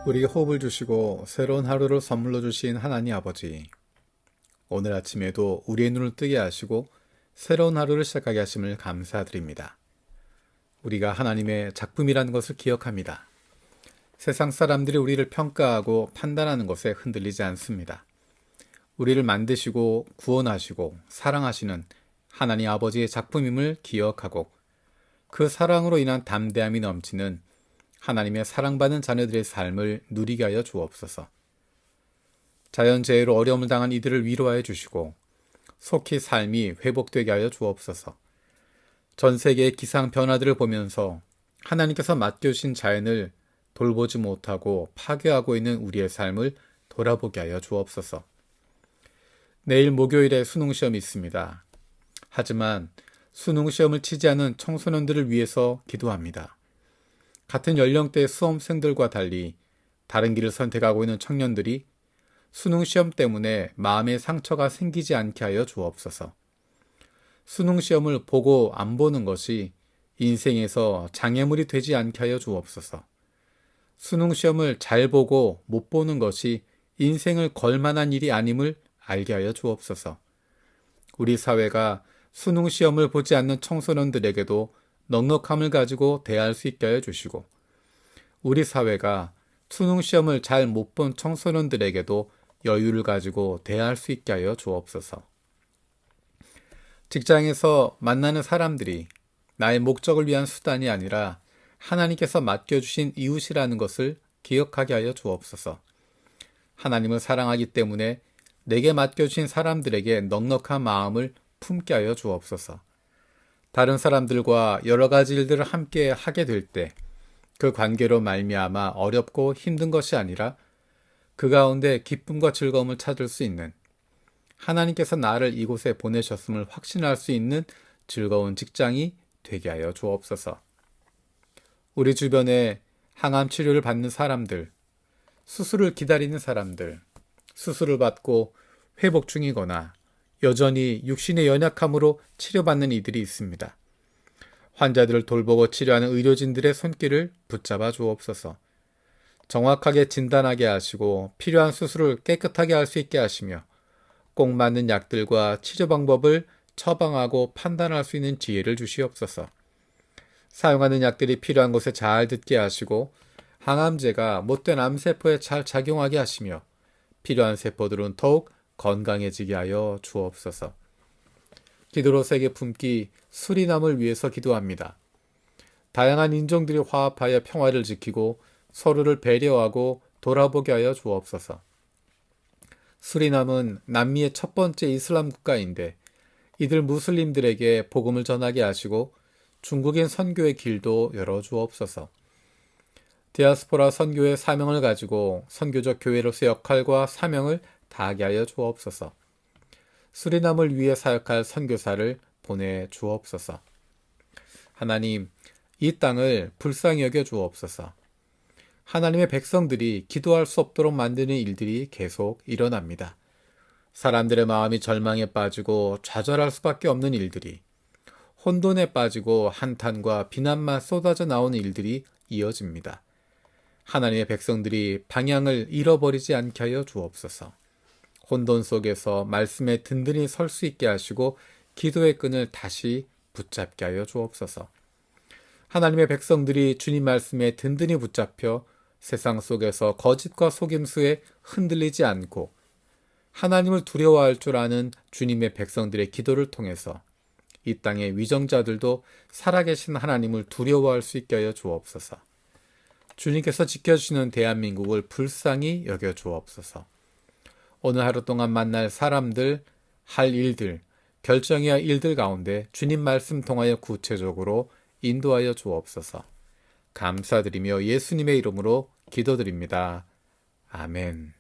우리에게 호흡을 주시고 새로운 하루를 선물로 주신 하나님 아버지, 오늘 아침에도 우리의 눈을 뜨게 하시고 새로운 하루를 시작하게 하심을 감사드립니다. 우리가 하나님의 작품이라는 것을 기억합니다. 세상 사람들이 우리를 평가하고 판단하는 것에 흔들리지 않습니다. 우리를 만드시고 구원하시고 사랑하시는 하나님 아버지의 작품임을 기억하고 그 사랑으로 인한 담대함이 넘치는 하나님의 사랑받는 자녀들의 삶을 누리게 하여 주옵소서. 자연재해로 어려움을 당한 이들을 위로하여 주시고 속히 삶이 회복되게 하여 주옵소서. 전 세계의 기상 변화들을 보면서 하나님께서 맡겨주신 자연을 돌보지 못하고 파괴하고 있는 우리의 삶을 돌아보게 하여 주옵소서. 내일 목요일에 수능시험이 있습니다. 하지만 수능시험을 치지 않은 청소년들을 위해서 기도합니다. 같은 연령대의 수험생들과 달리 다른 길을 선택하고 있는 청년들이 수능시험 때문에 마음의 상처가 생기지 않게 하여 주옵소서. 수능시험을 보고 안 보는 것이 인생에서 장애물이 되지 않게 하여 주옵소서. 수능시험을 잘 보고 못 보는 것이 인생을 걸만한 일이 아님을 알게 하여 주옵소서. 우리 사회가 수능시험을 보지 않는 청소년들에게도 넉넉함을 가지고 대할 수 있게 하여 주시고, 우리 사회가 수능시험을 잘 못 본 청소년들에게도 여유를 가지고 대할 수 있게 하여 주옵소서. 직장에서 만나는 사람들이 나의 목적을 위한 수단이 아니라 하나님께서 맡겨주신 이웃이라는 것을 기억하게 하여 주옵소서. 하나님을 사랑하기 때문에 내게 맡겨주신 사람들에게 넉넉한 마음을 품게 하여 주옵소서. 다른 사람들과 여러 가지 일들을 함께 하게 될 때 그 관계로 말미암아 어렵고 힘든 것이 아니라 그 가운데 기쁨과 즐거움을 찾을 수 있는, 하나님께서 나를 이곳에 보내셨음을 확신할 수 있는 즐거운 직장이 되게 하여 주옵소서. 우리 주변에 항암 치료를 받는 사람들, 수술을 기다리는 사람들, 수술을 받고 회복 중이거나 여전히 육신의 연약함으로 치료받는 이들이 있습니다. 환자들을 돌보고 치료하는 의료진들의 손길을 붙잡아 주옵소서. 정확하게 진단하게 하시고 필요한 수술을 깨끗하게 할 수 있게 하시며 꼭 맞는 약들과 치료 방법을 처방하고 판단할 수 있는 지혜를 주시옵소서. 사용하는 약들이 필요한 곳에 잘 듣게 하시고 항암제가 못된 암세포에 잘 작용하게 하시며 필요한 세포들은 더욱 건강해지게 하여 주옵소서. 기도로 세계 품기 수리남을 위해서 기도합니다. 다양한 인종들이 화합하여 평화를 지키고 서로를 배려하고 돌아보게 하여 주옵소서. 수리남은 남미의 첫 번째 이슬람 국가인데 이들 무슬림들에게 복음을 전하게 하시고 중국인 선교의 길도 열어주옵소서. 디아스포라 선교의 사명을 가지고 선교적 교회로서 역할과 사명을 다하게 하여 주옵소서. 수리남을 위해 사역할 선교사를 보내주옵소서. 하나님, 이 땅을 불쌍히 여겨 주옵소서. 하나님의 백성들이 기도할 수 없도록 만드는 일들이 계속 일어납니다. 사람들의 마음이 절망에 빠지고 좌절할 수밖에 없는 일들이, 혼돈에 빠지고 한탄과 비난만 쏟아져 나오는 일들이 이어집니다. 하나님의 백성들이 방향을 잃어버리지 않게 하여 주옵소서. 혼돈 속에서 말씀에 든든히 설 수 있게 하시고 기도의 끈을 다시 붙잡게 하여 주옵소서. 하나님의 백성들이 주님 말씀에 든든히 붙잡혀 세상 속에서 거짓과 속임수에 흔들리지 않고 하나님을 두려워할 줄 아는 주님의 백성들의 기도를 통해서 이 땅의 위정자들도 살아계신 하나님을 두려워할 수 있게 하여 주옵소서. 주님께서 지켜주시는 대한민국을 불쌍히 여겨 주옵소서. 오늘 하루 동안 만날 사람들, 할 일들, 결정해야 할 일들 가운데 주님 말씀 통하여 구체적으로 인도하여 주옵소서. 감사드리며 예수님의 이름으로 기도드립니다. 아멘.